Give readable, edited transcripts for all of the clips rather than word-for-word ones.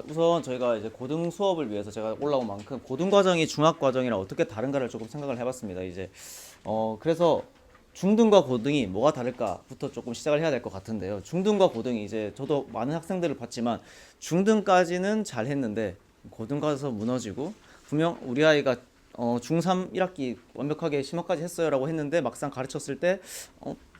우선 저희가 이제 고등 수업을 위해서 제가 올라온 만큼 고등 과정이 중학 과정이랑 어떻게 다른가를 조금 생각을 해봤습니다. 이제 그래서 중등과 고등이 뭐가 다를까부터 조금 시작을 해야 될 것 같은데요. 중등과 고등이 이제 저도 많은 학생들을 봤지만 중등까지는 잘 했는데 고등 가서 무너지고 분명 우리 아이가 중3 1학기 완벽하게 심화까지 했어요라고 했는데 막상 가르쳤을 때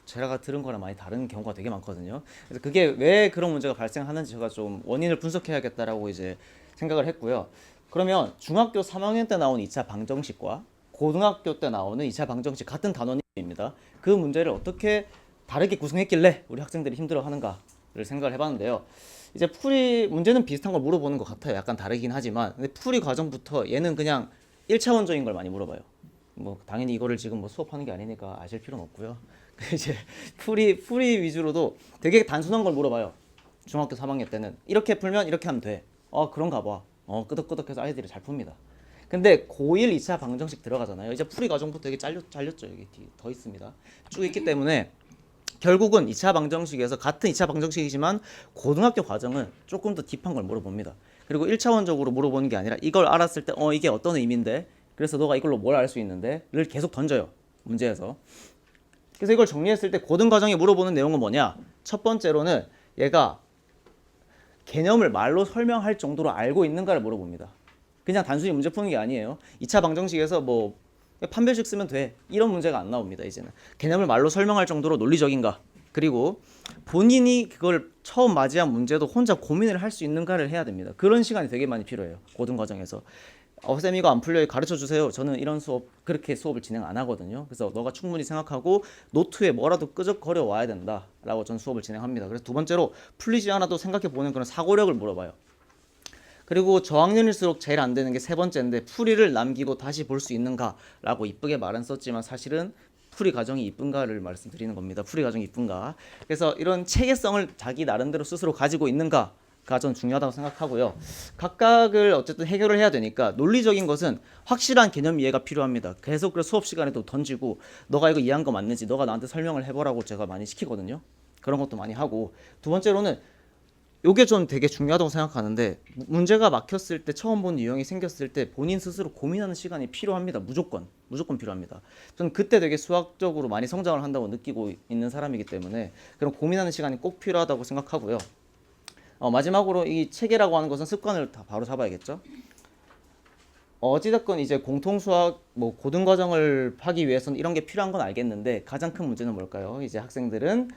제가 들은 거랑 많이 다른 경우가 되게 많거든요. 그래서 그게 왜 그런 문제가 발생하는지 제가 좀 원인을 분석해야겠다라고 이제 생각을 했고요. 그러면 중학교 3학년 때 나온 2차 방정식과 고등학교 때 나오는 2차 방정식 같은 단원입니다. 그 문제를 어떻게 다르게 구성했길래 우리 학생들이 힘들어하는가를 생각을 해봤는데요. 이제 풀이 문제는 비슷한 걸 물어보는 것 같아요. 약간 다르긴 하지만 근데 풀이 과정부터 얘는 그냥 1차원적인 걸 많이 물어봐요. 뭐 당연히 이거를 지금 뭐 수업하는 게 아니니까 아실 필요는 없고요. 이제 풀이 위주로도 되게 단순한 걸 물어봐요. 중학교 3학년 때는 이렇게 풀면 이렇게 하면 돼. 그런가 봐. 끄덕끄덕해서 아이들이 잘 풉니다. 근데 고1 2차 방정식 들어가잖아요. 이제 풀이 과정부터 되게 잘렸죠. 여기 더 있습니다. 쭉 있기 때문에 결국은 2차 방정식에서 같은 2차 방정식이지만 고등학교 과정은 조금 더 딥한 걸 물어봅니다. 그리고 1차원적으로 물어보는 게 아니라 이걸 알았을 때 이게 어떤 의미인데 그래서 너가 이걸로 뭘 알 수 있는데?를 계속 던져요. 문제에서. 그래서 이걸 정리했을 때 고등 과정에 물어보는 내용은 뭐냐? 첫 번째로는 얘가 개념을 말로 설명할 정도로 알고 있는가를 물어봅니다. 그냥 단순히 문제 푸는 게 아니에요. 2차 방정식에서 뭐 판별식 쓰면 돼. 이런 문제가 안 나옵니다. 이제는. 개념을 말로 설명할 정도로 논리적인가. 그리고 본인이 그걸 처음 맞이한 문제도 혼자 고민을 할 수 있는가를 해야 됩니다. 그런 시간이 되게 많이 필요해요. 고등 과정에서. 쌤 이거 안 풀려요. 가르쳐 주세요. 저는 이런 수업 그렇게 수업을 진행 안 하거든요. 그래서 너가 충분히 생각하고 노트에 뭐라도 끄적거려 와야 된다라고 전 수업을 진행합니다. 그래서 두 번째로 풀리지 않아도 생각해 보는 그런 사고력을 물어봐요. 그리고 저학년일수록 제일 안 되는 게 세 번째인데 풀이를 남기고 다시 볼 수 있는가라고 이쁘게 말은 썼지만 사실은 풀이 과정이 이쁜가를 말씀드리는 겁니다. 풀이 과정이 이쁜가. 그래서 이런 체계성을 자기 나름대로 스스로 가지고 있는가가 전 중요하다고 생각하고요. 각각을 어쨌든 해결을 해야 되니까 논리적인 것은 확실한 개념 이해가 필요합니다. 계속 그 수업 시간에도 던지고 너가 이거 이해한 거 맞는지 너가 나한테 설명을 해보라고 제가 많이 시키거든요. 그런 것도 많이 하고 두 번째로는 요게 전 되게 중요하다고 생각하는데 문제가 막혔을 때 처음 본 유형이 생겼을 때 본인 스스로 고민하는 시간이 필요합니다. 무조건 필요합니다. 저는 그때 되게 수학적으로 많이 성장을 한다고 느끼고 있는 사람이기 때문에 그런 고민하는 시간이 꼭 필요하다고 생각하고요. 마지막으로 이 체계라고 하는 것은 습관을 다 바로 잡아야겠죠. 어찌됐건 이제 공통수학 뭐 고등과정을 하기 위해서는 이런 게 필요한 건 알겠는데 가장 큰 문제는 뭘까요? 이제 학생들은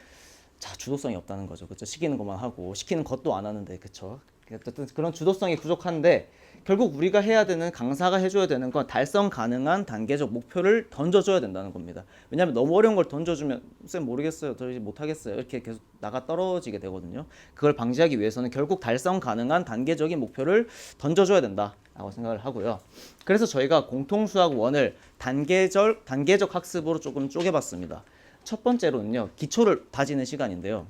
주도성이 없다는 거죠. 그렇죠? 시키는 것만 하고 시키는 것도 안 하는데 그렇죠? 어쨌든 그런 주도성이 부족한데 결국 우리가 해야 되는 강사가 해줘야 되는 건 달성 가능한 단계적 목표를 던져줘야 된다는 겁니다. 왜냐하면 너무 어려운 걸 던져주면 쌤 모르겠어요, 저 이제 못하겠어요 이렇게 계속 나가 떨어지게 되거든요. 그걸 방지하기 위해서는 결국 달성 가능한 단계적인 목표를 던져줘야 된다라고 생각을 하고요. 그래서 저희가 공통수학 1을 단계적 학습으로 조금 쪼개봤습니다. 첫 번째로는요, 기초를 다지는 시간인데요.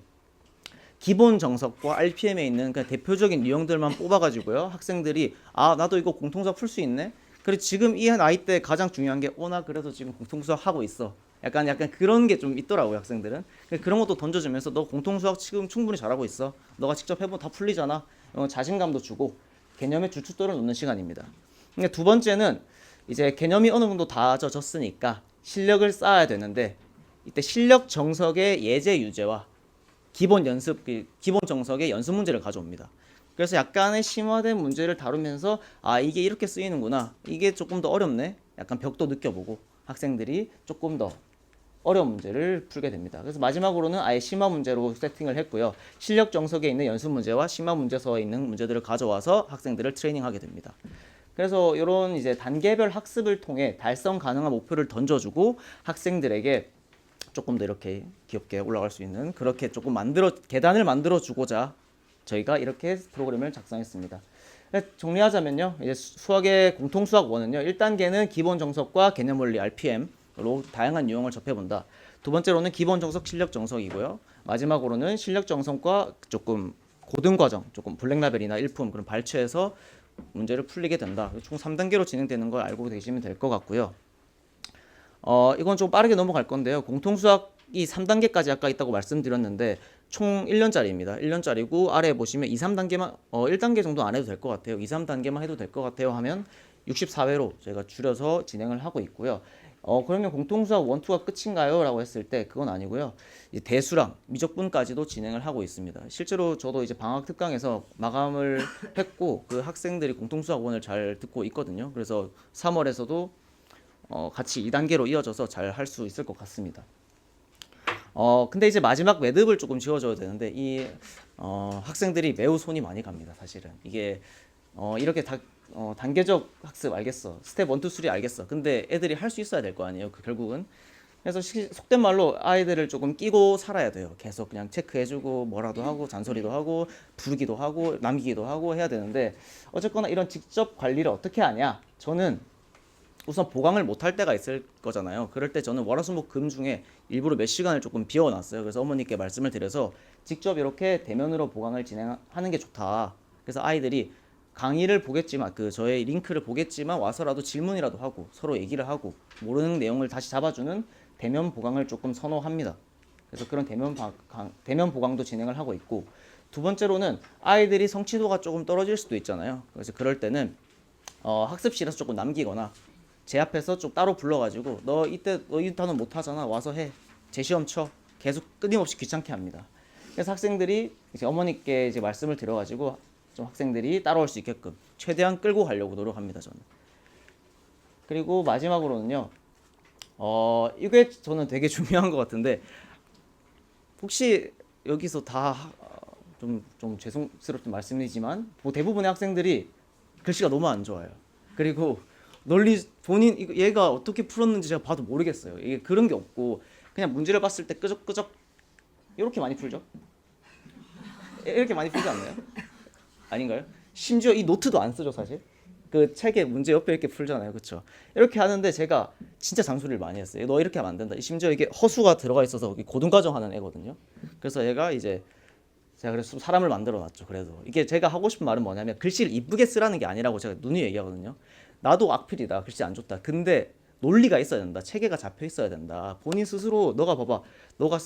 기본 정석과 RPM에 있는 그냥 대표적인 유형들만 뽑아가지고요, 학생들이 나도 이거 공통수학 풀 수 있네. 그리고 지금 이 나이 때 가장 중요한 게 나 그래도 지금 공통수학 하고 있어. 약간 그런 게 좀 있더라고요, 학생들은. 그런 것도 던져주면서 너 공통수학 지금 충분히 잘하고 있어. 너가 직접 해보면 다 풀리잖아. 자신감도 주고 개념의 주춧돌을 놓는 시간입니다. 두 번째는 이제 개념이 어느 정도 다져졌으니까 실력을 쌓아야 되는데 이때 실력 정석의 예제 유제와 기본 정석의 연습 문제를 가져옵니다. 그래서 약간의 심화된 문제를 다루면서 이게 이렇게 쓰이는구나. 이게 조금 더 어렵네. 약간 벽도 느껴보고 학생들이 조금 더 어려운 문제를 풀게 됩니다. 그래서 마지막으로는 아예 심화 문제로 세팅을 했고요. 실력 정석에 있는 연습 문제와 심화 문제서에 있는 문제들을 가져와서 학생들을 트레이닝하게 됩니다. 그래서 이런 이제 단계별 학습을 통해 달성 가능한 목표를 던져주고 학생들에게 조금 더 이렇게 귀엽게 올라갈 수 있는 그렇게 조금 계단을 만들어 주고자 저희가 이렇게 프로그램을 작성했습니다. 정리하자면요, 이제 수학의 공통수학 1은요, 1단계는 기본 정석과 개념 원리 RPM으로 다양한 유형을 접해본다. 두 번째로는 기본 정석, 실력 정석이고요. 마지막으로는 실력 정석과 조금 고등 과정, 조금 블랙라벨이나 일품 그런 발췌해서 문제를 풀리게 된다. 총 3단계로 진행되는 걸 알고 계시면 될 것 같고요. 이건 좀 빠르게 넘어갈 건데요. 공통수학 수학이 3단계까지 아까 있다고 말씀드렸는데 총 1년짜리입니다. 1년짜리고 아래에 보시면 2, 3단계만 1단계 정도 안 해도 될 것 같아요. 2, 3단계만 해도 될 것 같아요 하면 64회로 저희가 줄여서 진행을 하고 있고요. 그러면 공통수학 1, 2가 끝인가요? 라고 했을 때 그건 아니고요. 이제 대수랑 미적분까지도 진행을 하고 있습니다. 실제로 저도 이제 방학 특강에서 마감을 했고 그 학생들이 공통수학 1을 잘 듣고 있거든요. 그래서 3월에서도 같이 2단계로 이어져서 잘 할 수 있을 것 같습니다. 근데 이제 마지막 매듭을 조금 지어줘야 되는데 이 학생들이 매우 손이 많이 갑니다. 사실은 이게 이렇게 단계적 학습 알겠어. 스텝 1, 2, 3 알겠어. 근데 애들이 할 수 있어야 될 거 아니에요. 그 결국은. 그래서 속된 말로 아이들을 조금 끼고 살아야 돼요. 계속 그냥 체크해주고 뭐라도 하고 잔소리도 하고 부르기도 하고 남기기도 하고 해야 되는데 어쨌거나 이런 직접 관리를 어떻게 하냐? 저는 우선 보강을 못 할 때가 있을 거잖아요. 그럴 때 저는 월화수목금 중에 일부러 몇 시간을 조금 비워놨어요. 그래서 어머니께 말씀을 드려서 직접 이렇게 대면으로 보강을 진행하는 게 좋다. 그래서 아이들이 강의를 보겠지만 그 저의 링크를 보겠지만 와서라도 질문이라도 하고 서로 얘기를 하고 모르는 내용을 다시 잡아주는 대면 보강을 조금 선호합니다. 그래서 그런 대면 보강도 진행을 하고 있고 두 번째로는 아이들이 성취도가 조금 떨어질 수도 있잖아요. 그래서 그럴 때는 학습실에서 조금 남기거나 제 앞에서 좀 따로 불러가지고 너 이때 너 이 단원 못하잖아 와서 해 재시험 쳐 계속 끊임없이 귀찮게 합니다. 그래서 학생들이 이제 어머니께 이제 말씀을 드려가지고 좀 학생들이 따라올 수 있게끔 최대한 끌고 가려고 노력합니다 저는. 그리고 마지막으로는요 이게 저는 되게 중요한 것 같은데 혹시 여기서 다 좀 죄송스럽게 말씀드리지만 대부분의 학생들이 글씨가 너무 안 좋아요. 그리고 논리 본인 얘가 어떻게 풀었는지 제가 봐도 모르겠어요. 이게 그런 게 없고 그냥 문제를 봤을 때 끄적끄적 이렇게 많이 풀죠. 이렇게 많이 풀지 않나요? 아닌가요? 심지어 이 노트도 안 쓰죠 사실. 그 책에 문제 옆에 이렇게 풀잖아요, 그렇죠? 이렇게 하는데 제가 진짜 잔소리를 많이 했어요. 너 이렇게 하면 안 된다. 심지어 이게 허수가 들어가 있어서 고등과정 하는 애거든요. 그래서 얘가 이제 제가 그래서 사람을 만들어 놨죠. 그래도 이게 제가 하고 싶은 말은 뭐냐면 글씨를 이쁘게 쓰라는 게 아니라고 제가 누누이 얘기하거든요. 나도 악필이다. 글씨 안 좋다. 근데 논리가 있어야 된다. 체계가 잡혀 있어야 된다. 본인 스스로 너가 봐봐. 너가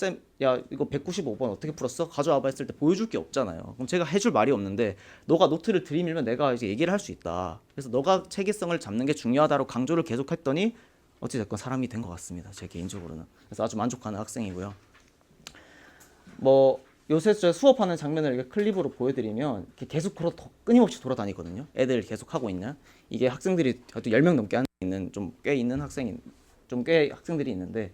야 이거 195번 어떻게 풀었어? 가져와봐 했을 때 보여줄 게 없잖아요. 그럼 제가 해줄 말이 없는데 너가 노트를 들이밀면 내가 이제 얘기를 할 수 있다. 그래서 너가 체계성을 잡는 게 중요하다고 강조를 계속했더니 어찌됐건 사람이 된 것 같습니다. 제 개인적으로는. 그래서 아주 만족하는 학생이고요. 뭐 요새 저 수업하는 장면을 이렇게 클립으로 보여드리면 이렇게 계속 끊임없이 돌아다니거든요. 애들 계속 하고 있는 이게 학생들이 10명 넘게 있는 좀 꽤 있는 학생들이 있는데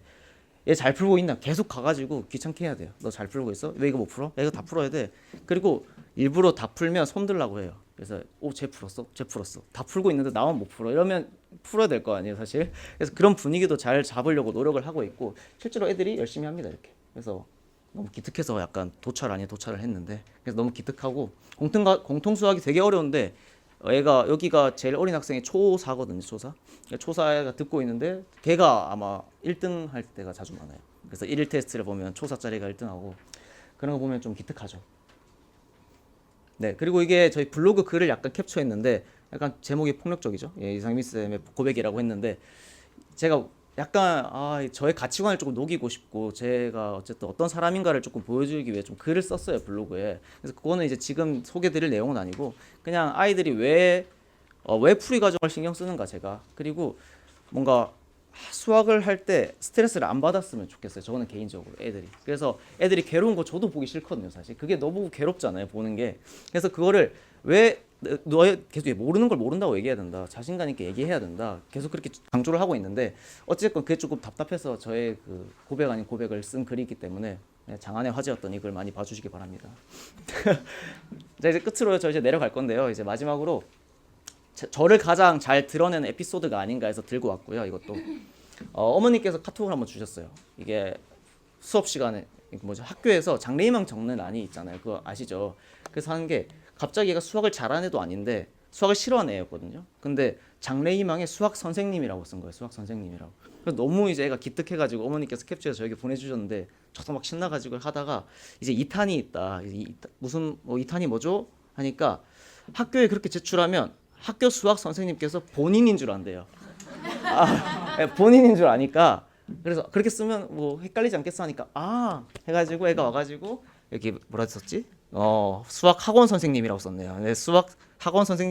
얘 잘 풀고 있나 계속 가가지고 귀찮게 해야 돼요. 너 잘 풀고 있어? 왜 이거 못 풀어? 야, 이거 다 풀어야 돼. 그리고 일부러 다 풀면 손 들라고 해요. 그래서 쟤 풀었어? 쟤 풀었어. 다 풀고 있는데 나만 못 풀어. 이러면 풀어야 될 거 아니에요 사실. 그래서 그런 분위기도 잘 잡으려고 노력을 하고 있고 실제로 애들이 열심히 합니다 이렇게. 그래서 너무 기특해서 약간 도찰 아닌 도찰을 했는데 그래서 너무 기특하고 공통수학이 되게 어려운데 얘가 여기가 제일 어린 학생이 초4거든요. 초4가 듣고 있는데 걔가 아마 1등 할 때가 자주 많아요. 그래서 1일 테스트를 보면 초4짜리가 1등하고 그런 거 보면 좀 기특하죠. 네, 그리고 이게 저희 블로그 글을 약간 캡처했는데 약간 제목이 폭력적이죠. 예, 이상민 쌤의 고백이라고 했는데 제가 약간 저의 가치관을 조금 녹이고 싶고 제가 어쨌든 어떤 사람인가를 조금 보여주기 위해 좀 글을 썼어요 블로그에. 그래서 그거는 이제 지금 소개드릴 내용은 아니고 그냥 아이들이 왜 풀이 과정을 신경 쓰는가 제가. 그리고 뭔가 수학을 할 때 스트레스를 안 받았으면 좋겠어요. 저는 개인적으로 애들이. 그래서 애들이 괴로운 거 저도 보기 싫거든요 사실. 그게 너무 괴롭잖아요 보는 게. 그래서 그거를 왜 너의 계속 모르는 걸 모른다고 얘기해야 된다. 자신감 있게 얘기해야 된다. 계속 그렇게 강조를 하고 있는데 어쨌건 그게 조금 답답해서 저의 그 고백 아닌 고백을 쓴 글이기 때문에 장안의 화제였던 이 글 많이 봐주시기 바랍니다. 자 이제 끝으로 저 이제 내려갈 건데요. 이제 마지막으로 저를 가장 잘 드러내는 에피소드가 아닌가 해서 들고 왔고요. 이것도 어머니께서 카톡을 한번 주셨어요. 이게 수업 시간에 뭐죠? 학교에서 장래희망 적는 란이 있잖아요. 그거 아시죠? 그래서 하는 게 갑자기 얘가 수학을 잘하는 애도 아닌데 수학을 싫어하는 애였거든요. 근데 장래희망에 수학 선생님이라고 쓴 거예요. 수학 선생님이라고. 그래서 너무 이제 애가 기특해가지고 어머니께서 캡처해서 저에게 보내주셨는데 저도 막 신나가지고 하다가 이제 2탄이 있다. 무슨 2탄이 뭐죠? 하니까 학교에 그렇게 제출하면 학교 수학 선생님께서 본인인 줄 안대요. 본인인 줄 아니까 그래서 그렇게 쓰면 뭐 헷갈리지 않겠어 하니까 아 해가지고 애가 와가지고 여기 뭐라 썼지? 수학 학원 선생님이라고 썼네요. 네, 수학 학원 선생님